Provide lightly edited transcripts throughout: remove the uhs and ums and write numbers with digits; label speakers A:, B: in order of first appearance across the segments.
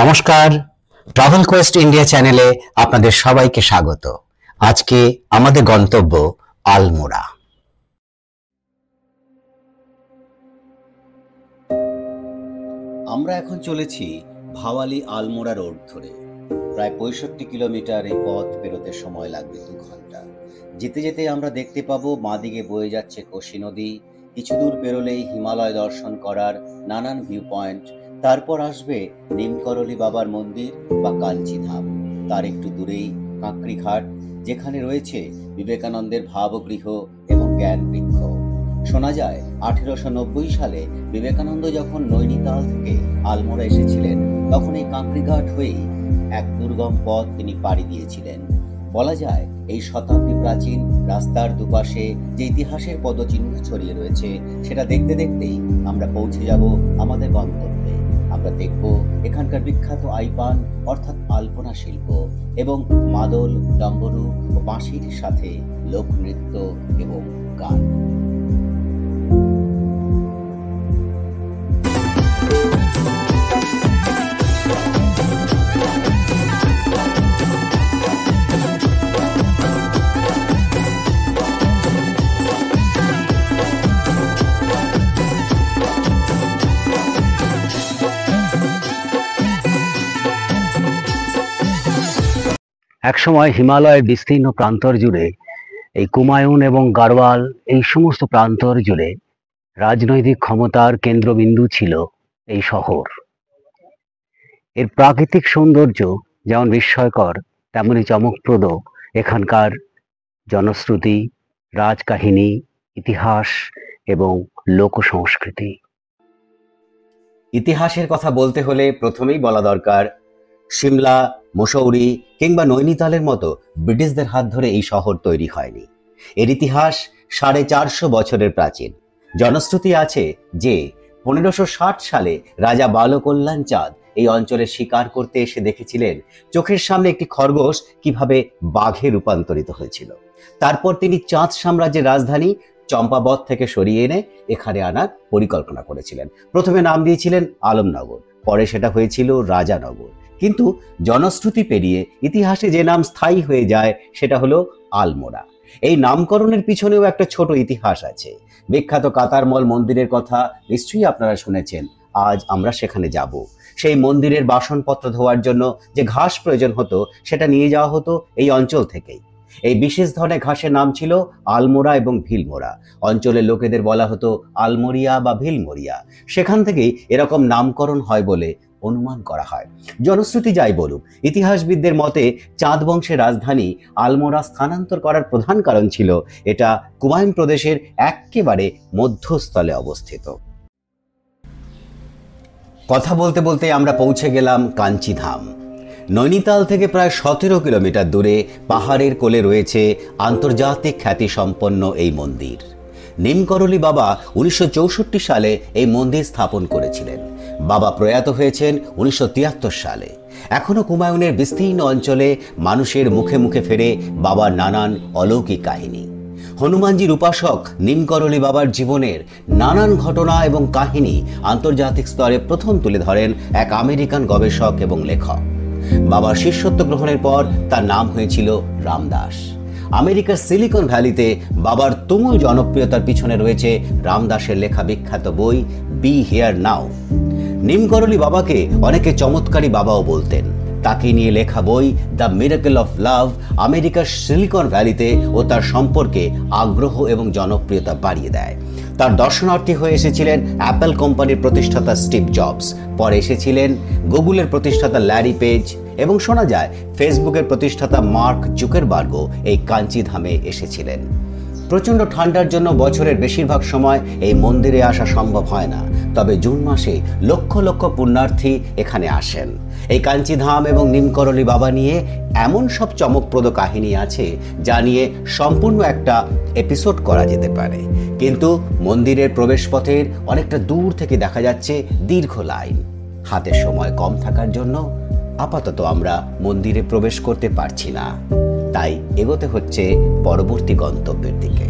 A: নমস্কার, travel Quest India চ্যানেলে আপনাদের সবাইকে স্বাগত। আজকে আমাদের গন্তব্য আলমোড়া। আমরা এখন চলেছি ভাওয়ালি আলমোড়া রোড ধরে। প্রায় 65 কিলোমিটার এই পথ পেরোতে সময় লাগবে 2 ঘন্টা। যেতে যেতে আমরা দেখতে পাবো বাঁদিকে বয়ে যাচ্ছে কোশি নদী, কিছু দূর পেরোলেই হিমালয় দর্শন করার নানান ভিউ পয়েন্ট, তারপর আসবে নিমকরলি বাবার মন্দির বা কাঞ্চিধাম। তার একটু দূরেই কাঁকড়ি ঘাট, যেখানে রয়েছে বিবেকানন্দের ভাবগৃহ এবং জ্ঞান বৃক্ষ। শোনা যায় 1890 সালে বিবেকানন্দ যখন নৈনিতাল থেকে আলমোড়া এসেছিলেন, তখন এই কাঁকড়ি ঘাট হয়েই এক দুর্গম পথ তিনি পাড়ি দিয়েছিলেন। বলা যায় এই শতাব্দী প্রাচীন রাস্তার দুপাশে যে ইতিহাসের পদচিহ্ন ছড়িয়ে রয়েছে, সেটা দেখতে দেখতেই আমরা পৌঁছে যাব আমাদের গন্তব্যে। আমরা দেখব এখানকার বিখ্যাত আইপান অর্থাৎ আলপনা শিল্প এবং মাদল, ডম্বরু ও বাঁশির সাথে লোকনৃত্য এবং গান। একসময় হিমালয়ের বিস্তীর্ণ প্রান্তর জুড়ে এই কুমায়ুন এবং গাড়োয়াল, এই সমস্ত প্রান্তর জুড়ে রাজনৈতিক ক্ষমতার কেন্দ্রবিন্দু ছিল এই শহর। এর প্রাকৃতিক সৌন্দর্য যেমন বিস্ময়কর, তেমনি চমকপ্রদ এখানকার জনশ্রুতি, রাজকাহিনী, ইতিহাস এবং লোক সংস্কৃতি। ইতিহাসের কথা বলতে হলে প্রথমেই বলা দরকার, সিমলা, মুসৌরি কিংবা নৈনিতালের মতো ব্রিটিশদের হাত ধরে এই শহর তৈরি হয়নি। এর ইতিহাস 450 বছরের প্রাচীন। জনশ্রুতি আছে যে 1560 সালে রাজা বালকল্যাণ চাঁদ এই অঞ্চলে শিকার করতে এসে দেখেছিলেন চোখের সামনে একটি খরগোশ কিভাবে বাঘে রূপান্তরিত হয়েছিল। তারপর তিনি চাঁদ সাম্রাজ্যের রাজধানী চম্পাবত থেকে সরিয়ে এনে এখানে আনার পরিকল্পনা করেছিলেন। প্রথমে নাম দিয়েছিলেন আলমনগর, পরে সেটা হয়েছিল রাজানগর। কিন্তু জনশ্রুতি পেরিয়ে ইতিহাসে যে নাম স্থায়ী হয়ে যায় সেটা হলো আলমোড়া। এই নামকরণের পিছনেও একটা ছোট ইতিহাস আছে। বিখ্যাত কাতারমল মন্দিরের কথা নিশ্চয়ই আপনারা শুনেছেন। আজ আমরা সেখানে যাব। সেই মন্দিরের বাসনপত্র ধোয়ার জন্য যে ঘাস প্রয়োজন হতো, সেটা নিয়ে যাওয়া হতো এই অঞ্চল থেকেই। এই বিশেষ ধরনের ঘাসের নাম ছিল আলমোড়া এবং ভিলমোড়া। অঞ্চলের লোকেদের বলা হতো আলমোরিয়া বা ভিলমোরিয়া। সেখান থেকেই এরকম নামকরণ হয় বলে অনুমান করা হয়। জনশ্রুতি যাই বলুক, ইতিহাসবিদদের মতে চাঁদ বংশের রাজধানী আলমোড়া স্থানান্তর করার প্রধান কারণ ছিল এটা কুমায়ুন প্রদেশের একেবারে মধ্যস্থলে অবস্থিত। কথা বলতে বলতে আমরা পৌঁছে গেলাম কাঞ্চিধাম। নৈনিতাল থেকে প্রায় 17 কিলোমিটার দূরে পাহাড়ের কোলে রয়েছে আন্তর্জাতিক খ্যাতিসম্পন্ন এই মন্দির। নিমকরলি বাবা 1964 সালে এই মন্দির স্থাপন করেছিলেন। বাবা প্রয়াত হয়েছেন 1973 সালে। এখনো কুমায়ুনের বিস্তীর্ণ অঞ্চলে মানুষের মুখে মুখে ফেরে বাবার নানান অলৌকিক কাহিনী। হনুমানজির উপাসক নিমকরলি বাবার জীবনের নানান ঘটনা এবং কাহিনী আন্তর্জাতিক স্তরে প্রথম তুলে ধরেন এক আমেরিকান গবেষক এবং লেখক। বাবার শিষ্যত্ব গ্রহণের পর তার নাম হয়েছিল রামদাস। আমেরিকার সিলিকন ভ্যালিতে বাবার তুমুল জনপ্রিয়তার পিছনে রয়েছে রামদাসের লেখা বিখ্যাত বই বি হিয়ার নাও। নিমকরলি বাবাকে অনেকে চমৎকারী বাবাও বলতেন। তাকে নিয়ে লেখা বই দ্য মিরাকল অফ লাভ আমেরিকার সিলিকন ভ্যালিতে ও তার সম্পর্কে আগ্রহ এবং জনপ্রিয়তা বাড়িয়ে দেয়। তার দর্শনার্থী হয়ে এসেছিলেন অ্যাপল কোম্পানির প্রতিষ্ঠাতা স্টিভ জবস, পরে এসেছিলেন গুগলের প্রতিষ্ঠাতা ল্যারি পেজ, এবং শোনা যায় ফেসবুকের প্রতিষ্ঠাতা মার্ক জুকারবার্গও এই কাঞ্চিধামে এসেছিলেন। প্রচণ্ড ঠান্ডার জন্য বছরের বেশিরভাগ সময় এই মন্দিরে আসা সম্ভব হয় না, তবে জুন মাসে লক্ষ লক্ষ পুণ্যার্থী এখানে আসেন। এই কাঞ্চিধাম এবং নিমকরলি বাবা নিয়ে এমন সব চমকপ্রদ কাহিনী আছে যা নিয়ে সম্পূর্ণ একটা এপিসোড করা যেতে পারে। কিন্তু মন্দিরের প্রবেশপথের অনেকটা দূর থেকে দেখা যাচ্ছে দীর্ঘ লাইন। হাতে সময় কম থাকার জন্য আপাতত আমরা মন্দিরে প্রবেশ করতে পারছি না, তাই এগোতে হচ্ছে পরবর্তী গন্তব্যের দিকে।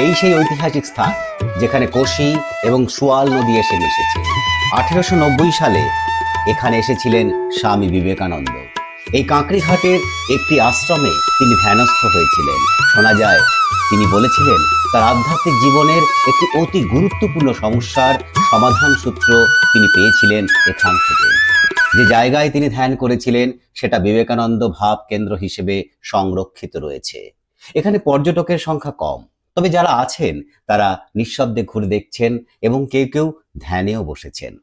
A: এই সেই ঐতিহাসিক স্থান যেখানে কোশি এবং সুয়াল নদী এসে মিশেছে। 1890 সালে এখানে এসেছিলেন স্বামী বিবেকানন্দ। এই কাঁকড়িঘাটের একটি আশ্রমে তিনি ধ্যানস্থ হয়েছিলেন। শোনা যায় তিনি বলেছিলেন তার আধ্যাত্মিক জীবনের একটি অতি গুরুত্বপূর্ণ সমস্যার সমাধান সূত্র তিনি পেয়েছিলেন এখান থেকে। যে জায়গায় তিনি ধ্যান করেছিলেন সেটা বিবেকানন্দ ভাব কেন্দ্র হিসেবে সংরক্ষিত রয়েছে। এখানে পর্যটকের সংখ্যা কম, তবে যারা আছেন তারা নিঃশব্দে ঘুরে দেখছেন এবং কেউ কেউ ধ্যানেও বসেছেন।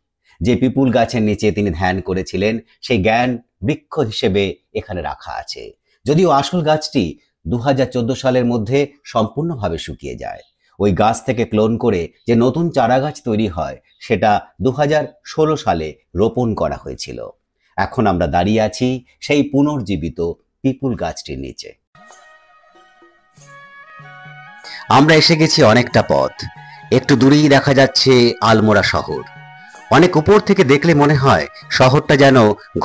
A: যে পিপুল গাছের নিচে তিনি ধ্যান করেছিলেন সেই জ্ঞান বৃক্ষ হিসেবে এখানে রাখা আছে। যদিও আসল গাছটি 2014 সালের মধ্যে সম্পূর্ণভাবে শুকিয়ে যায়। ওই গাছ থেকে ক্লোন করে যে নতুন চারা গাছ তৈরি হয় সেটা 2016 সালে রোপণ করা হয়েছিল। এখন আমরা দাঁড়িয়ে আছি সেই পুনর্জীবিত পিপুল গাছটির নিচে। আমরা এসে গেছি অনেকটা পথ। একটু দূরেই দেখা যাচ্ছে আলমোড়া শহর। অনেক উপর থেকে দেখলে মনে হয় শহরটা যেন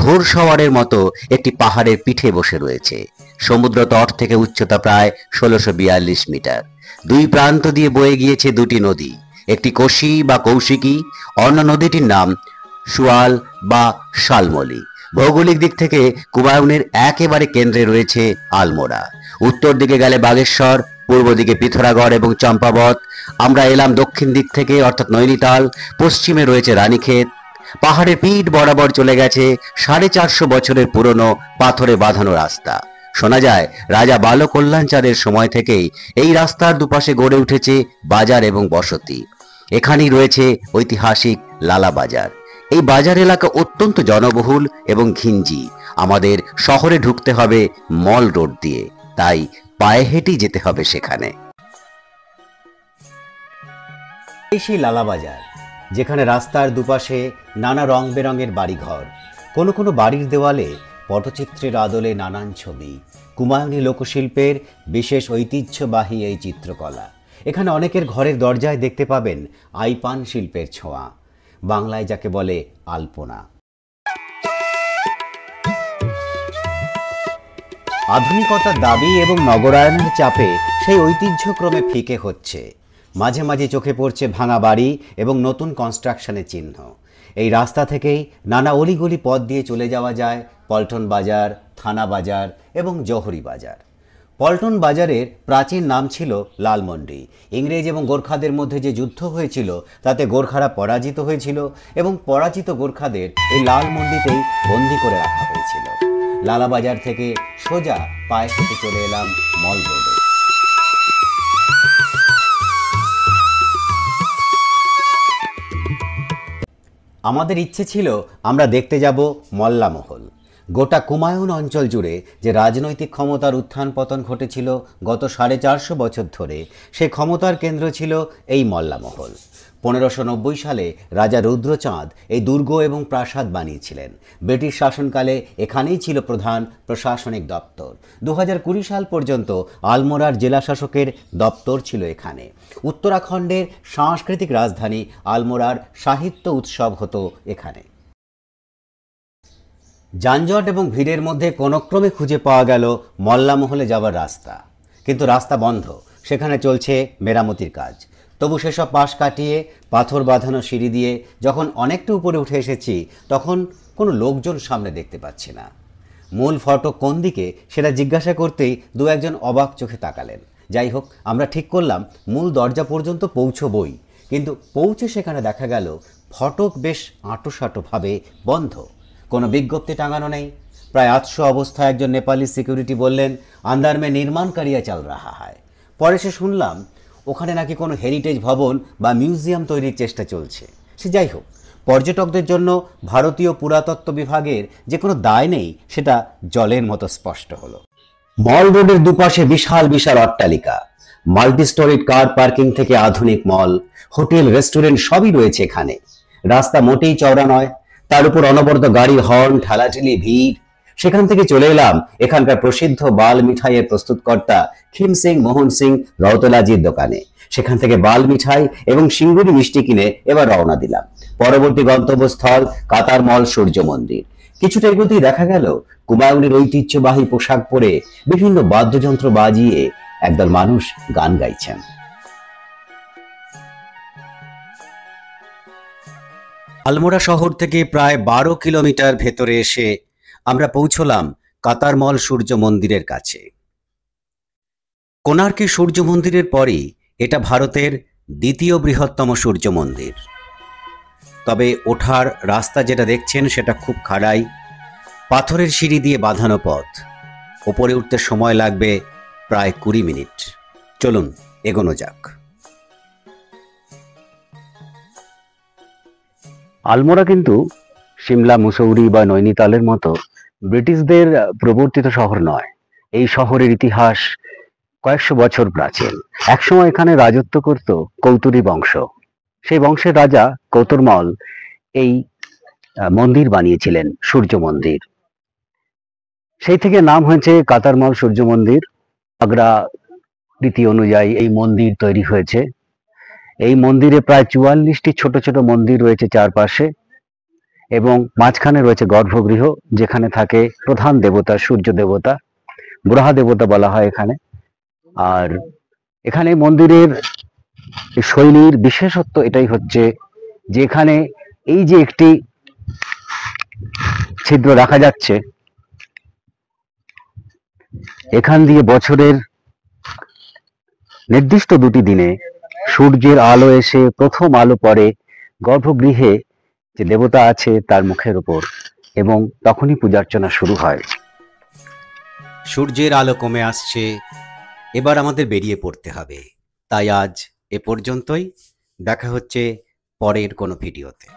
A: ঘোড়সওয়ারের মতো একটি পাহাড়ের পিঠে বসে রয়েছে। সমুদ্র তট থেকে উচ্চতা প্রায় 1642 মিটার। দুই প্রান্ত দিয়ে বয়ে গিয়েছে দুটি নদী, একটি কোশি বা কৌশিকী, অন্য নদীটির নাম সুয়াল বা শালমলি। ভৌগোলিক দিক থেকে কুমায়ুনের একেবারে কেন্দ্রে রয়েছে আলমোড়া। উত্তর দিকে গেলে বাগেশ্বর, পূর্ব দিকে পিথোরাগড় এবং চম্পাবত। আমরা এলাম দক্ষিণ দিক থেকে অর্থাৎ নৈনিতাল। পশ্চিমে রয়েছে রানীক্ষেত। পাহাড়ের পিঠ বরাবর চলে গেছে 450 বছরের পুরনো পাথরে বাঁধানো রাস্তা। শোনা যায় রাজা বালকল্যাণচাঁদের সময় থেকেই এই রাস্তার দুপাশে গড়ে উঠেছে বাজার এবং বসতি। এখানেই রয়েছে ঐতিহাসিক লালা বাজার। এই বাজার এলাকা অত্যন্ত জনবহুল এবং ঘিঞ্জি। আমাদের শহরে ঢুকতে হবে মল রোড দিয়ে, তাই পায়ে হেঁটেই যেতে হবে সেখানে। এই সেই লালা বাজার যেখানে রাস্তার দুপাশে নানা রং বেরঙের বাড়িঘর। কোনো কোনো বাড়ির দেওয়ালে পটচিত্রের আদলে নানান ছবি। কুমায়ুনী লোকশিল্পের বিশেষ ঐতিহ্যবাহী এই চিত্রকলা। এখানে অনেকের ঘরের দরজায় দেখতে পাবেন আইপান শিল্পের ছোঁয়া, বাংলায় যাকে বলে আলপনা। আধুনিকতার দাবি এবং নগরায়নের চাপে সেই ঐতিহ্য ক্রমে ফিকে হচ্ছে। মাঝে মাঝে চোখে পড়ছে ভাঙা বাড়ি এবং নতুন কনস্ট্রাকশনের চিহ্ন। এই রাস্তা থেকেই নানা অলিগলি পথ দিয়ে চলে যাওয়া যায় পল্টন বাজার, থানা বাজার এবং জওহরি বাজার। পল্টন বাজারের প্রাচীন নাম ছিল লালমন্ডি। ইংরেজ এবং গোর্খাদের মধ্যে যে যুদ্ধ হয়েছিল তাতে গোর্খারা পরাজিত হয়েছিল এবং পরাজিত গোর্খাদের এই লালমন্ডিতেই বন্দি করে রাখা হয়েছিল। লালা বাজার থেকে সোজা পায়ে হেঁটে চলে এলাম মল রোডে। আমাদের ইচ্ছে ছিল আমরা দেখতে যাব মোল্লা মহল। গোটা কুমায়ুন অঞ্চল জুড়ে যে রাজনৈতিক ক্ষমতার উত্থান পতন ঘটেছিল গত 450 বছর ধরে, সে ক্ষমতার কেন্দ্র ছিল এই মোল্লা মহল। 1590 সালে রাজা রুদ্রচাঁদ এই দুর্গ এবং প্রাসাদ বানিয়েছিলেন। ব্রিটিশ শাসনকালে এখানেই ছিল প্রধান প্রশাসনিক দপ্তর। 2020 সাল পর্যন্ত আলমোড়ার জেলা শাসকের দপ্তর ছিল এখানে। উত্তরাখণ্ডের সাংস্কৃতিক রাজধানী আলমোড়ার সাহিত্য উৎসব হতো এখানে। যানজট এবং ভিড়ের মধ্যে কোনোক্রমে খুঁজে পাওয়া গেল মোল্লা মহলে যাওয়ার রাস্তা, কিন্তু রাস্তা বন্ধ। সেখানে চলছে মেরামতির কাজ। তবু সেসব পাশ কাটিয়ে পাথর বাঁধানো সিঁড়ি দিয়ে যখন অনেকটা উপরে উঠে এসেছি তখন কোনো লোকজন সামনে দেখতে পাচ্ছি না। মূল ফটক কোন দিকে সেটা জিজ্ঞাসা করতেই দু একজন অবাক চোখে তাকালেন। যাই হোক, আমরা ঠিক করলাম মূল দরজা পর্যন্ত পৌঁছবই, কিন্তু পৌঁছে সেখানে দেখা গেল ফটক বেশ আঁটোসাঁটোভাবে বন্ধ। কোনো বিজ্ঞপ্তি টাঙানো নেই। প্রায় 800 অবস্থায় একজন নেপালি সিকিউরিটি বললেন, আন্দার মে নির্মাণ কারিয়া চাল রাহা হয়। পরে সে শুনলাম ওখানে নাকি কোনো হেরিটেজ ভবন বা মিউজিয়াম তৈরির চেষ্টা চলছে। সে যাই হোক, পর্যটকদের জন্য ভারতীয় পুরাতত্ত্ব বিভাগের যে কোনো দায় নেই সেটা জলের মতো স্পষ্ট হলো। মল রোডের দুপাশে বিশাল বিশাল অট্টালিকা, মাল্টি স্টোরিড কার পার্কিং থেকে আধুনিক মল, হোটেল, রেস্টুরেন্ট সবই রয়েছে এখানে। রাস্তা মোটেই চওড়া নয়, তার উপর অনবরত গাড়ির হর্ন, ঠেলাঠেলি, ভিড়। সেখান থেকে চলে এলাম এখানকার প্রসিদ্ধ বাল মিঠাইয়ের প্রস্তুতকর্তা খিম সিং মোহন সিং রওতলাজির দোকানে। সেখান থেকে বাল মিঠাই এবং সিঙ্গুরি মিষ্টি কিনে এবার রওনা দিলাম। পরবর্তী গন্তব্যস্থল কাতার মল, সূর্য মন্দির। কিছুটা এগোতেই দেখা গেল কুমায়ুনের ঐতিহ্যবাহী পোশাক পরে বিভিন্ন বাদ্যযন্ত্র বাজিয়ে একদল মানুষ গান গাইছেন। আলমোড়া শহর থেকে প্রায় 12 কিলোমিটার ভেতরে এসে আমরা পৌঁছলাম কাতারমল সূর্য মন্দিরের কাছে। কোণার্কের সূর্য মন্দিরের পরই এটা ভারতের দ্বিতীয় বৃহত্তম সূর্য মন্দির। তবে ওঠার রাস্তা যেটা দেখছেন সেটা খুব খাড়াই, পাথরের সিঁড়ি দিয়ে বাঁধানো পথ। ওপরে উঠতে সময় লাগবে প্রায় 20 মিনিট। চলুন এগোনো যাক। আলমোড়া কিন্তু সিমলা, মুসৌরি বা নৈনিতালের মতো ব্রিটিশদের প্রবর্তিত শহর নয়। এই শহরের ইতিহাস কয়েকশো বছর প্রাচীন। একসময় এখানে রাজত্ব করত কৌতুরী বংশ। সেই বংশের রাজা কৌতরমল এই মন্দির বানিয়েছিলেন, সূর্য মন্দির। সেই থেকে নাম হয়েছে কাতারমল সূর্য মন্দির। আগ্রা রীতি অনুযায়ী এই মন্দির তৈরি হয়েছে। এই মন্দিরে প্রায় 44টি ছোট ছোট মন্দির রয়েছে চারপাশে, এবং মাঝখানে রয়েছে গর্ভগৃহ, যেখানে থাকে প্রধান দেবতা সূর্য দেবতা, গ্রহ দেবতা বলা হয় এখানে। আর এখানে মন্দিরের শৈলীর বিশেষত্ব এটাই হচ্ছে যে এখানে এই যে একটি ছিদ্র দেখা যাচ্ছে, এখান দিয়ে বছরের নির্দিষ্ট দুটি দিনে সূর্যের আলো এসে প্রথম আলো পড়ে গর্ভগৃহে যে দেবতা আছে তার মুখের উপর, এবং তখনই পূজার্চনা শুরু হয়। সূর্যের আলো কমে আসছে, এবার আমাদের বেরিয়ে পড়তে হবে। তাই আজ এ পর্যন্তই। দেখা হচ্ছে পরের কোনো ভিডিওতে।